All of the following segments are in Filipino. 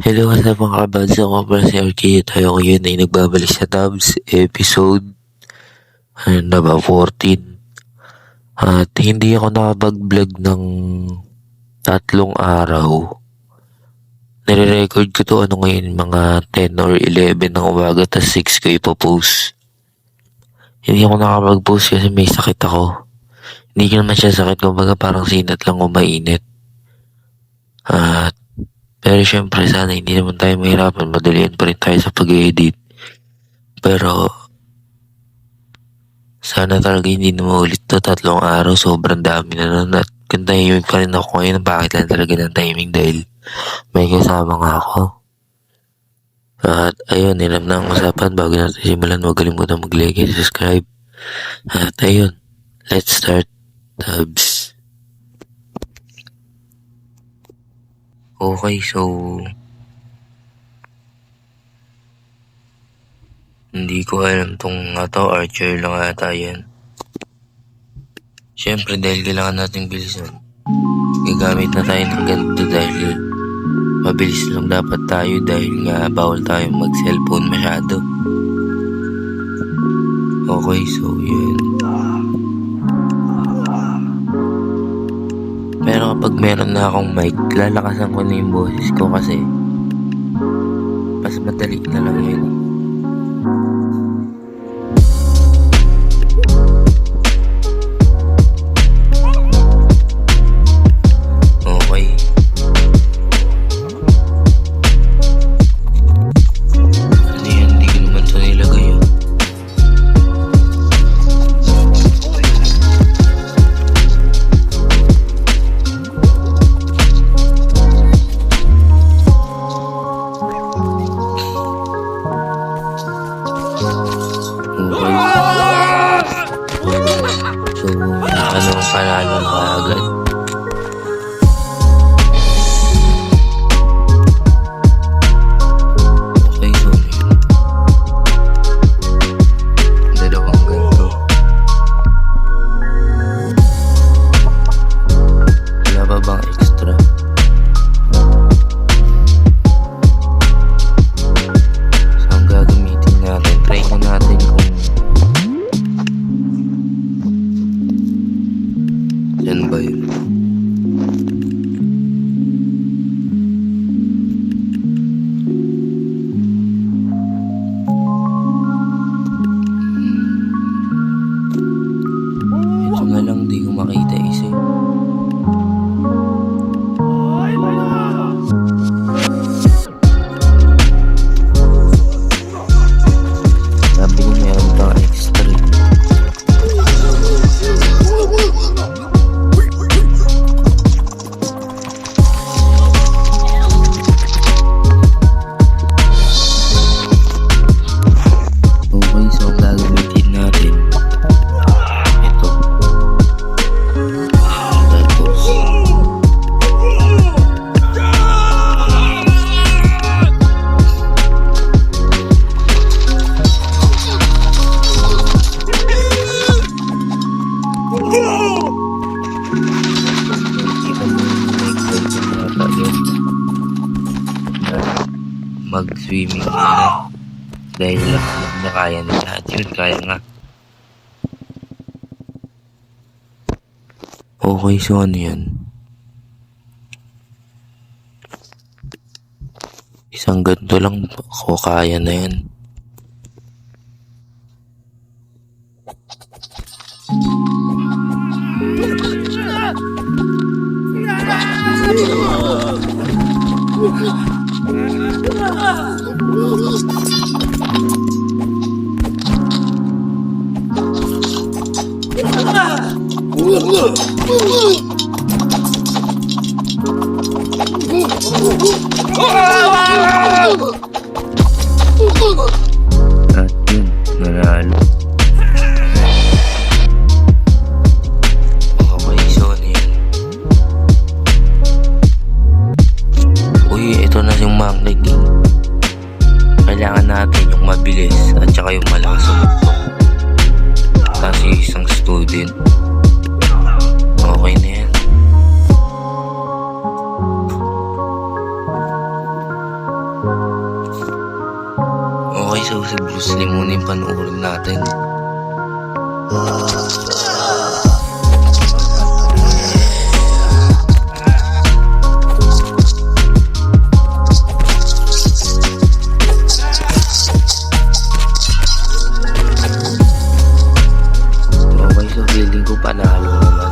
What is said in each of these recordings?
Hello, what's up mga kabads? Ako pala si Archie. Tayo ngayon ay nagbabalik sa Tabs episode na ba, 14. At hindi ako nakapag-vlog ng 3 araw. Nire-record ko to ngayon mga 10 or 11 ng umaga, tas 6 ko ipopost. Hindi ako nakapag-post kasi may sakit ako. Hindi ko naman siya sakit, kumbaga parang sinat lang o mainit. Pero syempre sana hindi naman tayo mahirapan, madalian pa rin tayo sa pag-edit. Pero sana talaga hindi na maulit to 3 araw, sobrang dami na nun. At kung tahimik pa rin ako ngayon, bakit lang talaga ng timing dahil may kasama nga ako. At ayun, inam na ang usapan. Bago natin simulan, huwag kalimutan mag-like and subscribe. At ayun, let's start Tabs. Okay, so hindi ko alam tong Archer lang ata yan. Siyempre dahil kailangan nating bilisan, gagamit na tayo ng ganito dahil mabilis lang dapat tayo dahil nga bawal tayong mag-cellphone masyado. Okay, so yun. Pero kapag meron na akong mic, lalakasan ko na yung boses ko kasi mas madali na lang yun. Okay. Ano yan? Hindi ko naman ito nilagay yun. So, panalo na agad. Okay, so dalawang ganito. Wala ba bang extra? So, ang gagamitin natin, try na natin kung yan ba yun? Ito nga lang, di ko makita isa. Sabi ko meron pang extra. Okay, so ang gagamitin natin ito. Tapos mag-swimming na dahil lang na kaya na lahat yun, kaya nga. Okay, so ano yan? Isang ganito lang ako, kaya na yan. At yun, nanalo. Okay, so ano yan? Uy, ito na yung magnet. Kailangan natin yung mabilis at saka yung malakas umuktok. Kasi isang student. Okay na yan. Okay, so si Bruce Lee muna yung panoorin natin. Okay, so feeling ko panalo naman.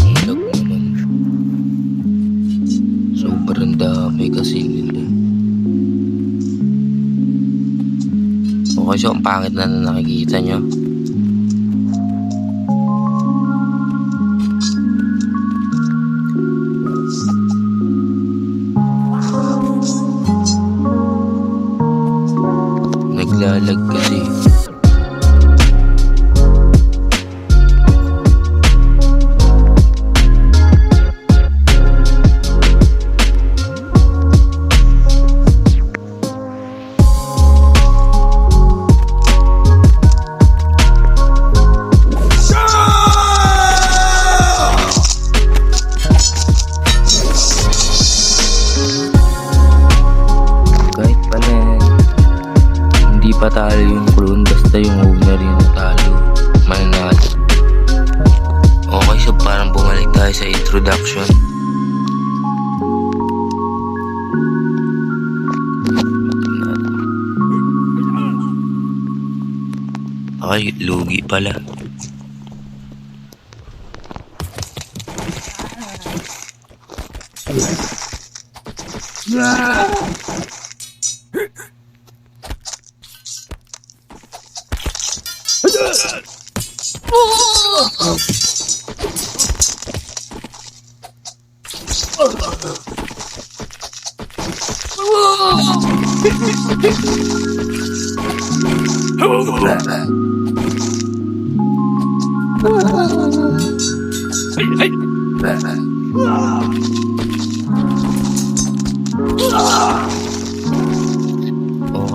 Ilag naman. Sobrang dami kasi nila. Okay, so ang pangit na nakikita nyo. Naglalag kasi. Kahit pala hindi pa talo yung clone, basta yung owner yung natalo, mananalo. Okay, so parang bumalik tayo sa introduction. Okay, lugi pala.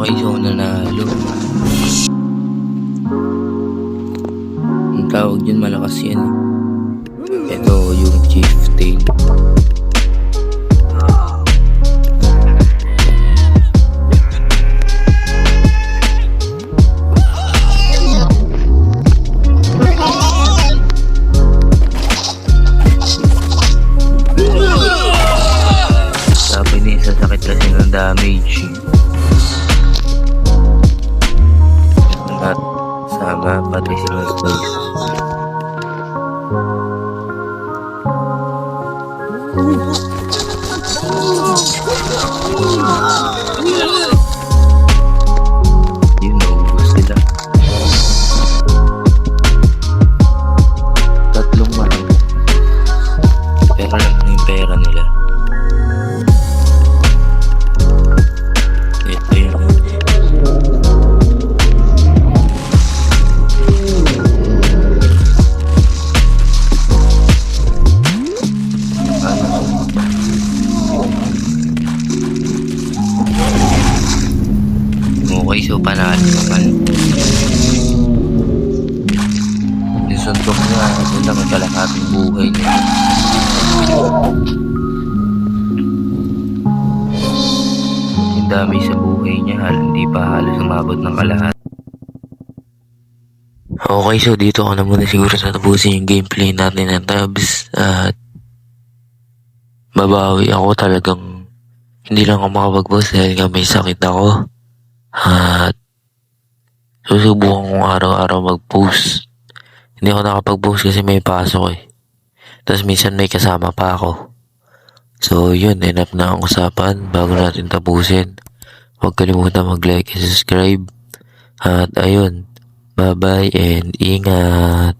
Okay, so nanalo. Ang tawag dyan, malakas yan eh. Ito yung chieftain. Sabi niya, sasakit kasi ng damage. At sama pati sila guys. Yun, naubos sila. Tatlong marang. Pero lang na yung pera nila. Ito yun. Okay, so panalo naman. Yung suntok niya, doon lang ang kalahating buhay niya. Yung dami sa buhay niya, hindi pa halos umabot ng kalahat. Okay, so dito ako na muna siguro tatapusin yung gameplay natin ng tabs. At babawi ako, talagang hindi lang ako makapag-post dahil nga may sakit ako. At susubukan kong araw-araw mag-post. Hindi ako nakapag-post kasi may pasok eh. Tapos minsan may kasama pa ako. So yun, enough na ang usapan bago natin tapusin. Huwag kalimutan mag-like and subscribe. At ayun, bye-bye and ingat.